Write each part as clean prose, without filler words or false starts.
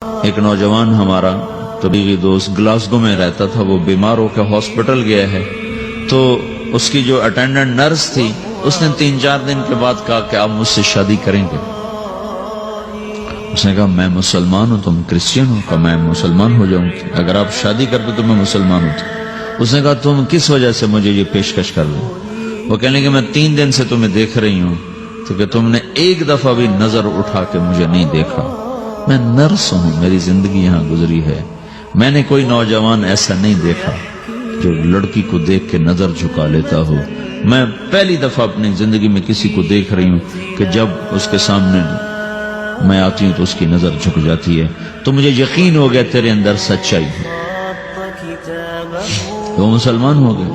ایک نوجوان ہمارا طبیعی دوست گلاسگو میں رہتا تھا، وہ بیمار ہو کے ہاسپٹل گیا ہے، تو اس کی جو اٹینڈنٹ نرس تھی اس نے 3-4 دن کے بعد کہا کہ آپ مجھ سے شادی کریں گے؟ اس نے کہا میں مسلمان ہوں، تم کرسچن ہو؟ کہا میں مسلمان ہو جاؤں، اگر آپ شادی کر دو تو میں مسلمان ہوں۔ اس نے کہا تم کس وجہ سے مجھے یہ پیشکش کر دو؟ وہ کہنے لگے کہ میں 3 دن سے تمہیں دیکھ رہی ہوں تو کہ تم نے ایک دفعہ بھی نظر اٹھا کے مجھے نہیں دیکھا، میں نرس ہوں، میری زندگی یہاں گزری ہے، میں نے کوئی نوجوان ایسا نہیں دیکھا جو لڑکی کو دیکھ کے نظر جھکا لیتا ہو، میں پہلی دفعہ اپنی زندگی میں کسی کو دیکھ رہی ہوں کہ جب اس کے سامنے میں آتی ہوں تو اس کی نظر جھک جاتی ہے، تو مجھے یقین ہو گیا تیرے اندر سچائی ہے۔ وہ مسلمان ہو گئے،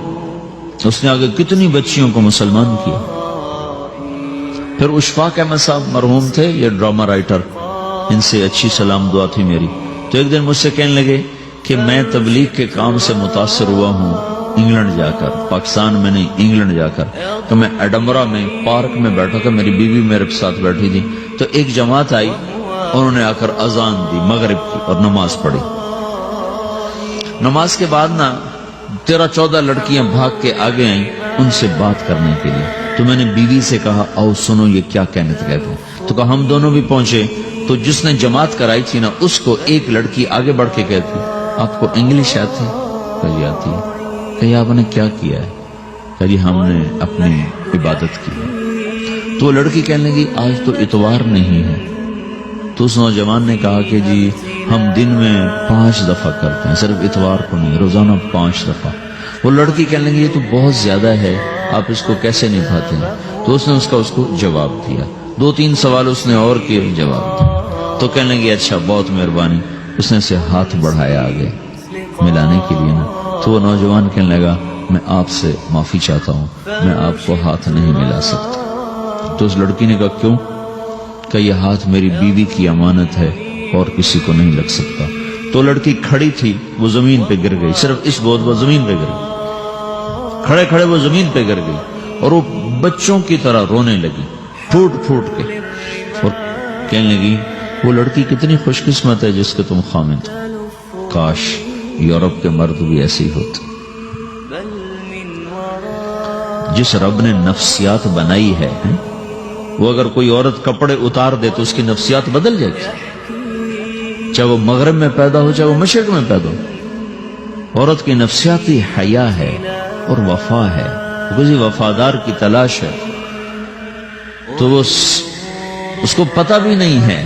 اس نے آگے کتنی بچیوں کو مسلمان کیا۔ پھر اشفاق احمد صاحب مرحوم تھے، یہ ڈرامہ رائٹر، ان سے اچھی سلام دعا تھی میری، تو ایک دن مجھ سے کہنے لگے کہ میں تبلیغ کے کام سے متاثر ہوا ہوں انگلینڈ جا کر، پاکستان میں نہیں، انگلینڈ جا کر، تو میں ایڈنبرا میں پارک میں بیٹھا تھا، میری بیوی میرے ساتھ بیٹھی تھی، تو ایک جماعت آئی، انہوں نے آ کر اذان دی مغرب کی اور نماز پڑھی۔ نماز کے بعد 13-14 لڑکیاں بھاگ کے آگے آئیں ان سے بات کرنے کے لیے، تو میں نے بیوی سے کہا آؤ سنو یہ کیا کہنے کہتے ہیں، تو کہا ہم دونوں بھی پہنچے، تو جس نے جماعت کرائی تھی اس کو ایک لڑکی آگے بڑھ کے کہتی آپ کو انگلش آتی؟ کہی آتی ہے۔ کہی آپ نے کیا کیا ہے؟ کہی ہم نے اپنی عبادت کی۔ تو وہ لڑکی کہنے لگی آج تو اتوار نہیں ہے، تو اس نوجوان نے کہا کہ جی ہم دن میں 5 دفعہ کرتے ہیں، صرف اتوار کو نہیں، روزانہ 5 دفعہ۔ وہ لڑکی کہنے لگی یہ تو بہت زیادہ ہے، آپ اس کو کیسے نبھاتے ہیں؟ تو اس نے اس کو جواب دیا، 2-3 سوال اس نے اور کیے، جواب دیا، تو کہنے لگی اچھا بہت مہربانی، اس نے سے ہاتھ بڑھایا آگے ملانے کے لیے تو وہ نوجوان کہنے لگا میں آپ سے معافی چاہتا ہوں، میں آپ کو ہاتھ نہیں ملا سکتا۔ تو اس لڑکی نے کہا کیوں؟ کہ یہ ہاتھ میری بیوی کی امانت ہے اور کسی کو نہیں لگ سکتا۔ تو لڑکی کھڑی تھی، وہ زمین پہ گر گئی، صرف اس بہت وہ زمین پہ گر گئی، کھڑے کھڑے وہ زمین پہ گر گئی اور وہ بچوں کی طرح رونے لگی پھوٹ پھوٹ کے، اور کہنے لگی وہ لڑکی کتنی خوش قسمت ہے جس کے تم خامد ہو، کاش یورپ کے مرد بھی ایسے ہی ہوتے۔ جس رب نے نفسیات بنائی ہے وہ اگر کوئی عورت کپڑے اتار دے تو اس کی نفسیات بدل جائے گی، چاہے وہ مغرب میں پیدا ہو چاہے وہ مشرق میں پیدا ہو۔ عورت کی نفسیاتی حیا ہے اور وفا ہے، کسی وفادار کی تلاش ہے، تو وہ اس کو پتہ بھی نہیں ہے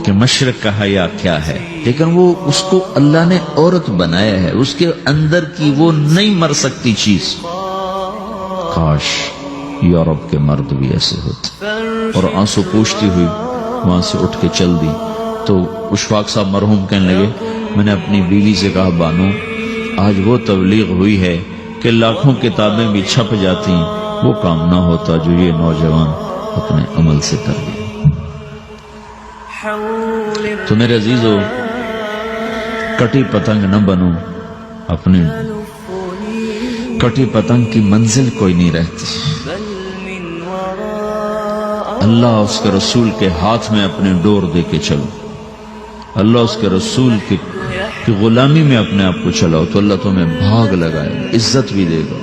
کہ مشرق کا حیا کیا ہے، لیکن وہ اس کو اللہ نے عورت بنایا ہے، اس کے اندر کی وہ نہیں مر سکتی چیز۔ کاش یورپ کے مرد بھی ایسے ہوتے۔ اور آنسو پوچھتی ہوئی وہاں سے اٹھ کے چل دی۔ تو اشفاق صاحب مرحوم کہنے لگے میں نے اپنی بیوی سے کہا بانو آج وہ تبلیغ ہوئی ہے کہ لاکھوں کتابیں بھی چھپ جاتی، وہ کام نہ ہوتا جو یہ نوجوان اپنے عمل سے کر گئے۔ تو میرے عزیزو کٹی پتنگ نہ بنو، اپنی کٹی پتنگ کی منزل کوئی نہیں رہتی۔ اللہ اس کے رسول کے ہاتھ میں اپنے ڈور دے کے چلو، اللہ اس کے رسول کی غلامی میں اپنے آپ کو چلاؤ تو اللہ تمہیں بھاگ لگائے گا، عزت بھی دے گا۔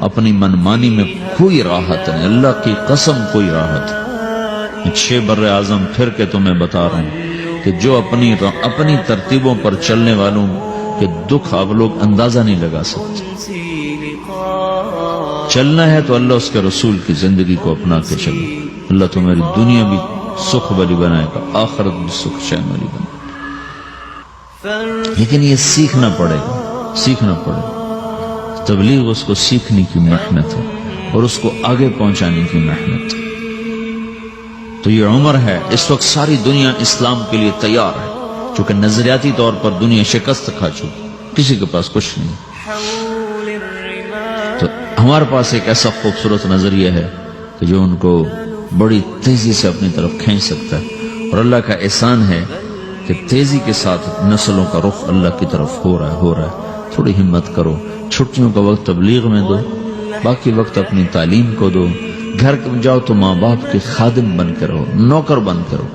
اپنی منمانی میں کوئی راحت نہیں، اللہ کی قسم کوئی راحت نہیں۔ 6 بر اعظم پھر کے تمہیں بتا رہا ہوں کہ جو اپنی ترتیبوں پر چلنے والوں کے دکھ آپ لوگ اندازہ نہیں لگا سکتے۔ چلنا ہے تو اللہ اس کے رسول کی زندگی کو اپنا کے چلو، اللہ تمہاری دنیا بھی سکھ والی بنائے گا، آخرت بھی سکھ چین والی بنائے گا۔ لیکن یہ سیکھنا پڑے گا، سیکھنا پڑے گا۔ تبلیغ اس کو سیکھنے کی محنت ہے اور اس کو آگے پہنچانے کی محنت ہے۔ تو یہ عمر ہے، اس وقت ساری دنیا اسلام کے لیے تیار ہے، چونکہ نظریاتی طور پر دنیا شکست کھا چکی، کسی کے پاس کچھ نہیں۔ تو ہمارے پاس ایک ایسا خوبصورت نظریہ ہے کہ جو ان کو بڑی تیزی سے اپنی طرف کھینچ سکتا ہے، اور اللہ کا احسان ہے کہ تیزی کے ساتھ نسلوں کا رخ اللہ کی طرف ہو رہا ہے۔ تھوڑی ہمت کرو، چھٹیوں کا وقت تبلیغ میں دو، باقی وقت اپنی تعلیم کو دو، گھر جاؤ تو ماں باپ کے خادم بن کے رہو، نوکر بن کے رہو۔